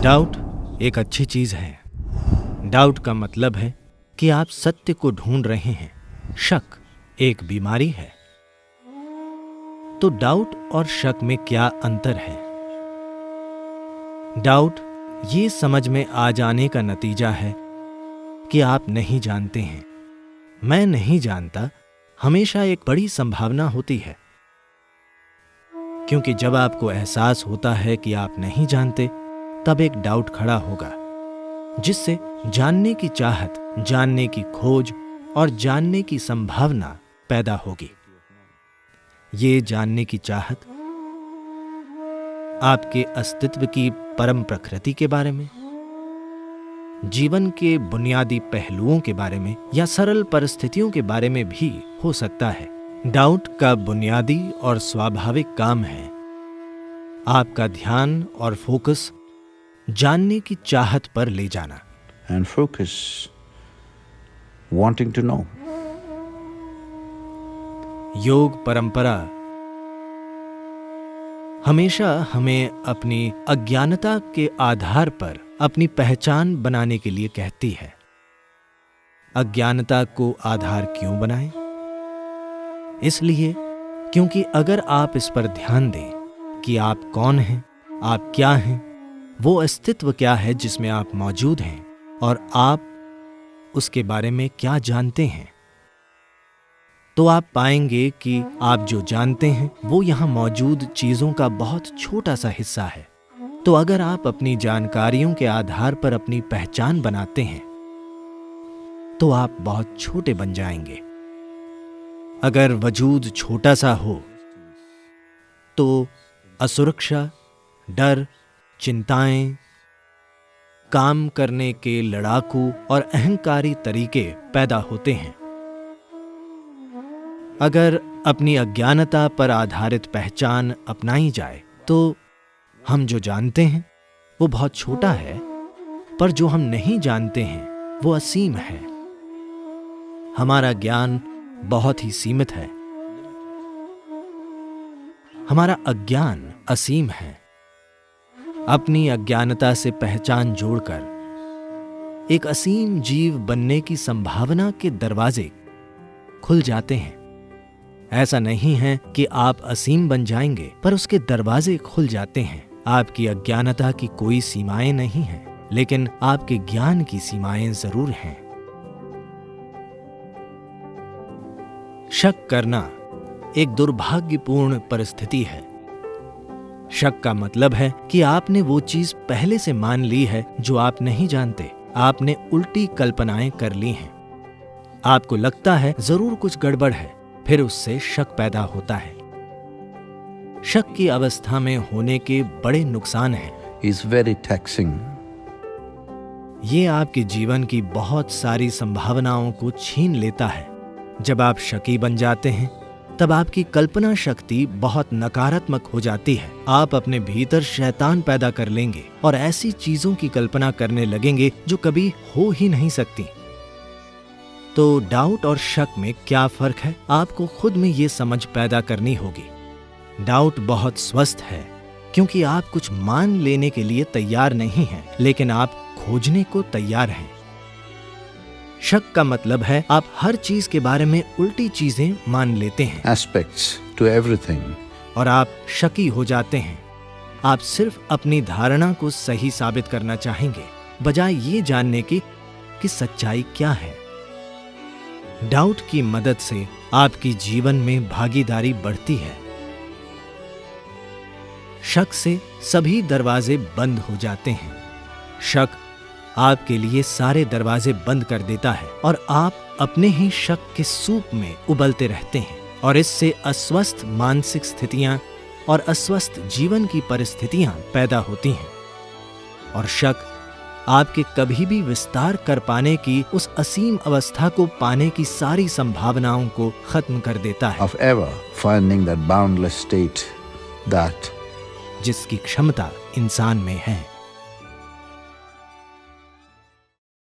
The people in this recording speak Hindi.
डाउट एक अच्छी चीज है। डाउट का मतलब है कि आप सत्य को ढूंढ रहे हैं। शक एक बीमारी है। तो डाउट और शक में क्या अंतर है? डाउट ये समझ में आ जाने का नतीजा है कि आप नहीं जानते हैं। मैं नहीं जानता हमेशा एक बड़ी संभावना होती है, क्योंकि जब आपको एहसास होता है कि आप नहीं जानते, तब एक डाउट खड़ा होगा, जिससे जानने की चाहत, जानने की खोज और जानने की संभावना पैदा होगी। ये जानने की चाहत आपके अस्तित्व की परम प्रकृति के बारे में, जीवन के बुनियादी पहलुओं के बारे में या सरल परिस्थितियों के बारे में भी हो सकता है। डाउट का बुनियादी और स्वाभाविक काम है आपका ध्यान और फोकस जानने की चाहत पर ले जाना। And focus wanting to know. योग परंपरा हमेशा हमें अपनी अज्ञानता के आधार पर अपनी पहचान बनाने के लिए कहती है। अज्ञानता को आधार क्यों बनाएं? इसलिए क्योंकि अगर आप इस पर ध्यान दें कि आप कौन हैं, आप क्या हैं, वो अस्तित्व क्या है जिसमें आप मौजूद हैं और आप उसके बारे में क्या जानते हैं, तो आप पाएंगे कि आप जो जानते हैं वो यहां मौजूद चीजों का बहुत छोटा सा हिस्सा है। तो अगर आप अपनी जानकारियों के आधार पर अपनी पहचान बनाते हैं, तो आप बहुत छोटे बन जाएंगे। अगर वजूद छोटा सा हो, तो असुरक्षा, डर, चिंताएं, काम करने के लड़ाकू और अहंकारी तरीके पैदा होते हैं। अगर अपनी अज्ञानता पर आधारित पहचान अपनाई जाए, तो हम जो जानते हैं वो बहुत छोटा है, पर जो हम नहीं जानते हैं वो असीम है। हमारा ज्ञान बहुत ही सीमित है, हमारा अज्ञान असीम है। अपनी अज्ञानता से पहचान जोड़कर एक असीम जीव बनने की संभावना के दरवाजे खुल जाते हैं। ऐसा नहीं है कि आप असीम बन जाएंगे, पर उसके दरवाजे खुल जाते हैं। आपकी अज्ञानता की कोई सीमाएं नहीं हैं, लेकिन आपके ज्ञान की सीमाएं जरूर हैं। शक करना एक दुर्भाग्यपूर्ण परिस्थिति है। शक का मतलब है कि आपने वो चीज पहले से मान ली है जो आप नहीं जानते। आपने उल्टी कल्पनाएं कर ली हैं। आपको लगता है जरूर कुछ गड़बड़ है, फिर उससे शक पैदा होता है। शक की अवस्था में होने के बड़े नुकसान हैं। Is very taxing. ये आपके जीवन की बहुत सारी संभावनाओं को छीन लेता है। जब आप शकी बन जाते हैं, तब आपकी कल्पना शक्ति बहुत नकारात्मक हो जाती है। आप अपने भीतर शैतान पैदा कर लेंगे और ऐसी चीजों की कल्पना करने लगेंगे जो कभी हो ही नहीं सकती। तो डाउट और शक में क्या फर्क है? आपको खुद में ये समझ पैदा करनी होगी। डाउट बहुत स्वस्थ है, क्योंकि आप कुछ मान लेने के लिए तैयार नहीं हैं, लेकिन आप खोजने को तैयार हैं। शक का मतलब है आप हर चीज के बारे में उल्टी चीजें मान लेते हैं। Aspects to everything. और आप शकी हो जाते हैं। आप सिर्फ अपनी धारणा को सही साबित करना चाहेंगे, बजाय ये जानने की कि सच्चाई क्या है। डाउट की मदद से आपकी जीवन में भागीदारी बढ़ती है। शक से सभी दरवाजे बंद हो जाते हैं। शक आपके लिए सारे दरवाजे बंद कर देता है और आप अपने ही शक के सूप में उबलते रहते हैं, और इससे अस्वस्थ मानसिक स्थितियां और अस्वस्थ जीवन की परिस्थितियां पैदा होती हैं। और शक आपके कभी भी विस्तार कर पाने की उस असीम अवस्था को पाने की सारी संभावनाओं को खत्म कर देता है, Of ever finding that boundless state that जिसकी क्षमता इंसान में है।